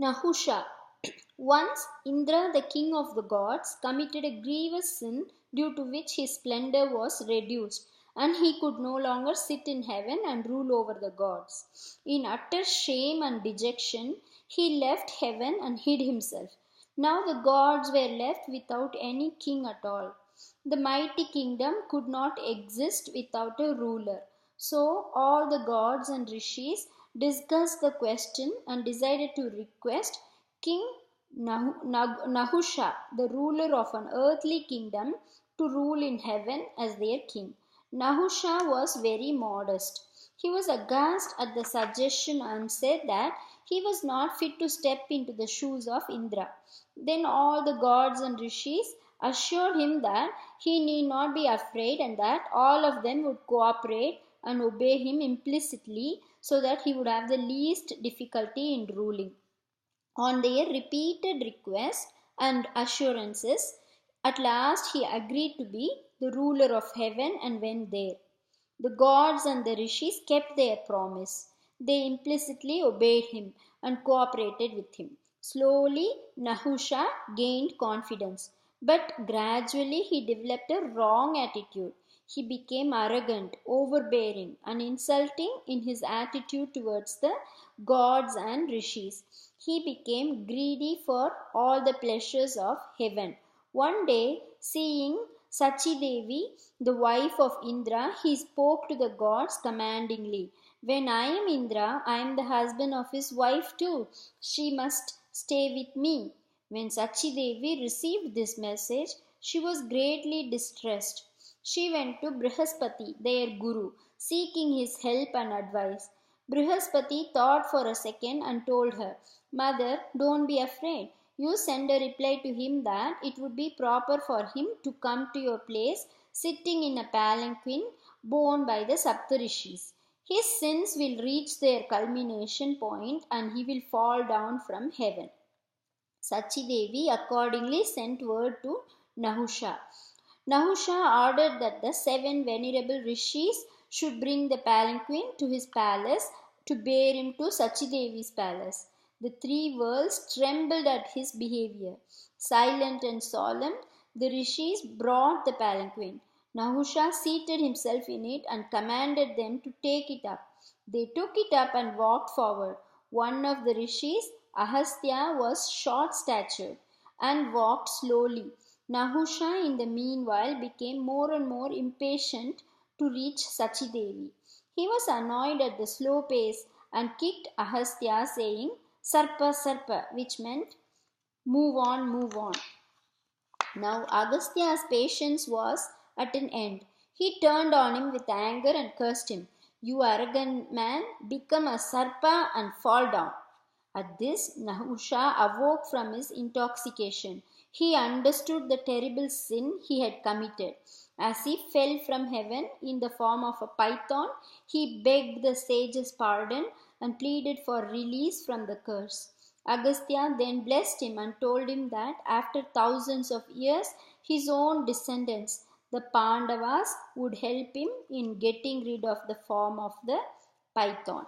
Nahusha. Once Indra, the king of the gods, committed a grievous sin due to which his splendor was reduced, and he could no longer sit in heaven and rule over the gods. In utter shame and dejection, he left heaven and hid himself. Now the gods were left without any king at all. The mighty kingdom could not exist without a ruler. So all the gods and rishis discussed the question and decided to request King Nahusha, the ruler of an earthly kingdom, to rule in heaven as their king. Nahusha was very modest. He was aghast at the suggestion and said that he was not fit to step into the shoes of Indra. Then all the gods and rishis assured him that he need not be afraid and that all of them would cooperate and obey him implicitly so that he would have the least difficulty in ruling. On their repeated requests and assurances, at last he agreed to be the ruler of heaven and went there. The gods and the rishis kept their promise. They implicitly obeyed him and cooperated with him. Slowly, Nahusha gained confidence, but gradually he developed a wrong attitude. He became arrogant, overbearing, and insulting in his attitude towards the gods and rishis. He became greedy for all the pleasures of heaven. One day, seeing Sachi Devi, the wife of Indra, he spoke to the gods commandingly. When I am Indra, I am the husband of his wife too. She must stay with me. When Sachi Devi received this message, she was greatly distressed. She went to Brihaspati, their guru, seeking his help and advice. Brihaspati thought for a second and told her, Mother, don't be afraid. You send a reply to him that it would be proper for him to come to your place sitting in a palanquin borne by the Saptarishis. His sins will reach their culmination point and he will fall down from heaven. Sachi Devi accordingly sent word to Nahusha. Nahusha ordered that the 7 venerable rishis should bring the palanquin to his palace to bear him to Sachi Devi's palace. The 3 worlds trembled at his behavior. Silent and solemn, the rishis brought the palanquin. Nahusha seated himself in it and commanded them to take it up. They took it up and walked forward. One of the rishis, Ahastya, was short statured and walked slowly. Nahusha, in the meanwhile, became more and more impatient to reach Sachi Devi. He was annoyed at the slow pace and kicked Ahastya, saying, Sarpa, Sarpa, which meant move on, move on. Now Agastya's patience was at an end. He turned on him with anger and cursed him. You arrogant man, become a Sarpa and fall down. At this, Nahusha awoke from his intoxication. He understood the terrible sin he had committed. As he fell from heaven in the form of a python, he begged the sage's pardon and pleaded for release from the curse. Agastya then blessed him and told him that after thousands of years, his own descendants, the Pandavas, would help him in getting rid of the form of the python.